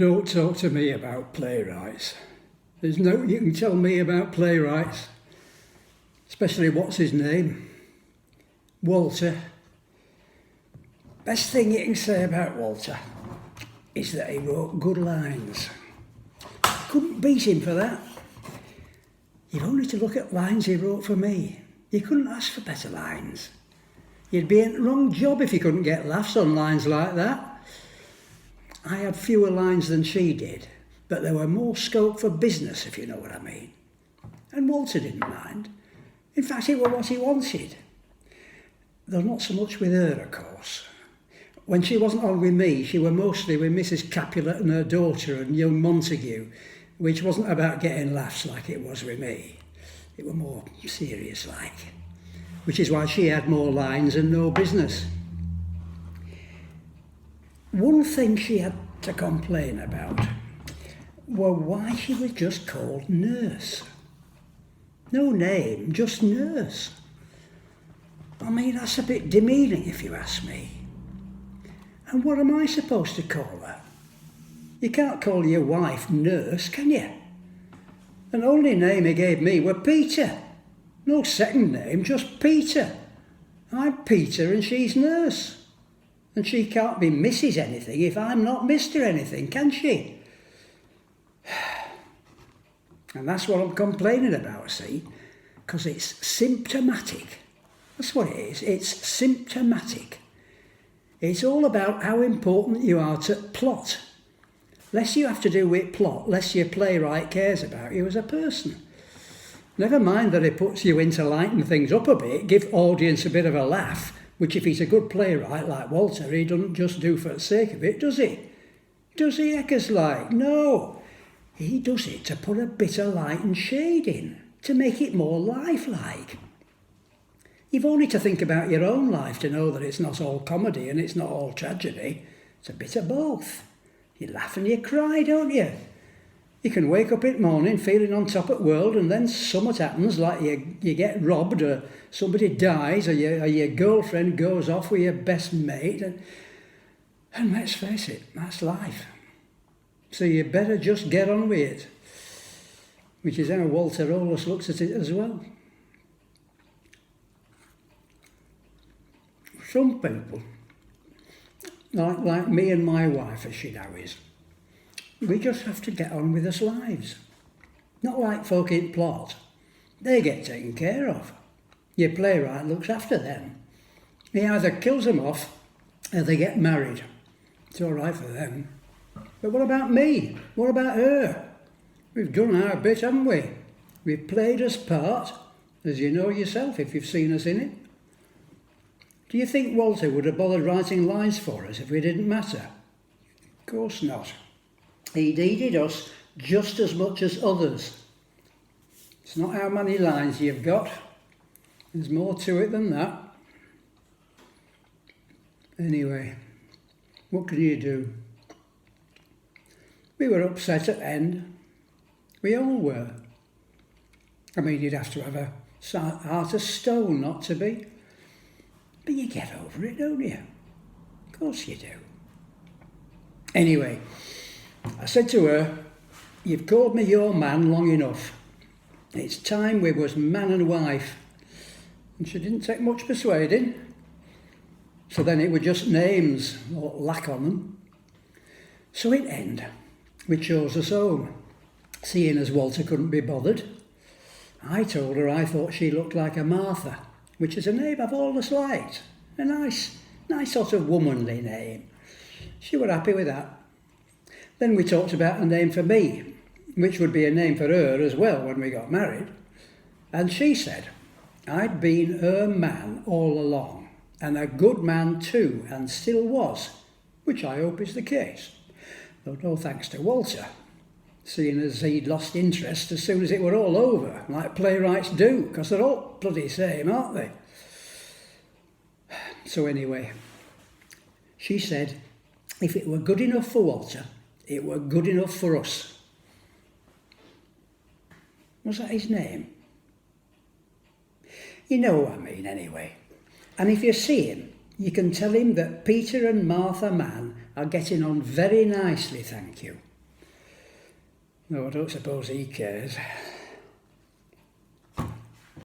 Don't talk to me about playwrights. There's no you can tell me about playwrights, especially what's his name? Walter. Best thing you can say about Walter is that he wrote good lines. Couldn't beat him for that. You've only to look at lines he wrote for me. You couldn't ask for better lines. You'd be in the wrong job if you couldn't get laughs on lines like that. I had fewer lines than she did, but there were more scope for business, if you know what I mean. And Walter didn't mind. In fact, it was what he wanted. Though not so much with her, of course. When she wasn't on with me, she were mostly with Mrs. Capulet and her daughter and young Montague, which wasn't about getting laughs like it was with me. It were more serious-like, which is why she had more lines and no business. One thing she had to complain about were why she was just called Nurse. No name, just Nurse. I mean, that's a bit demeaning if you ask me. And what am I supposed to call her? You can't call your wife Nurse, can you? And the only name he gave me were Peter. No second name, just Peter. I'm Peter and she's Nurse. And she can't be Mrs. anything if I'm not Mr. anything, can she? And that's what I'm complaining about, see? Because it's symptomatic. That's what it is. It's symptomatic. It's all about how important you are to plot. Less you have to do with plot, less your playwright cares about you as a person. Never mind that it puts you in to lighten things up a bit, give audience a bit of a laugh, which if he's a good playwright like Walter, he doesn't just do for the sake of it, does he? Does he, Eckers like? No. He does it to put a bit of light and shade in, to make it more lifelike. You've only to think about your own life to know that it's not all comedy and it's not all tragedy. It's a bit of both. You laugh and you cry, don't you? You can wake up in the morning feeling on top of the world and then something happens, like you get robbed or somebody dies or your girlfriend goes off with your best mate. And let's face it, that's life. So you better just get on with it. Which is how Walter always looks at it as well. Some people, like me and my wife, as she now is, we just have to get on with us lives. Not like folk in plot. They get taken care of. Your playwright looks after them. He either kills them off or they get married. It's all right for them. But what about me? What about her? We've done our bit, haven't we? We've played us part, as you know yourself if you've seen us in it. Do you think Walter would have bothered writing lines for us if we didn't matter? Of course not. He needed us just as much as others. It's not how many lines you've got. There's more to it than that. Anyway, what can you do? We were upset at the end. We all were. I mean, you'd have to have a heart of stone not to be. But you get over it, don't you? Of course you do. Anyway, I said to her, you've called me your man long enough. It's time we was man and wife. And she didn't take much persuading. So then it were just names, or lack on them. So in end, we chose us home, seeing as Walter couldn't be bothered. I told her I thought she looked like a Martha, which is a name I've always liked. A nice sort of womanly name. She were happy with that. Then we talked about a name for me, which would be a name for her as well when we got married. And she said I'd been her man all along, and a good man too, and still was, which I hope is the case. Though no thanks to Walter, seeing as he'd lost interest as soon as it were all over, like playwrights do, because they're all bloody same, aren't they? So anyway, she said if it were good enough for Walter, it were good enough for us. Was that his name? You know what I mean, anyway. And if you see him, you can tell him that Peter and Martha Mann are getting on very nicely, thank you. Though I don't suppose he cares.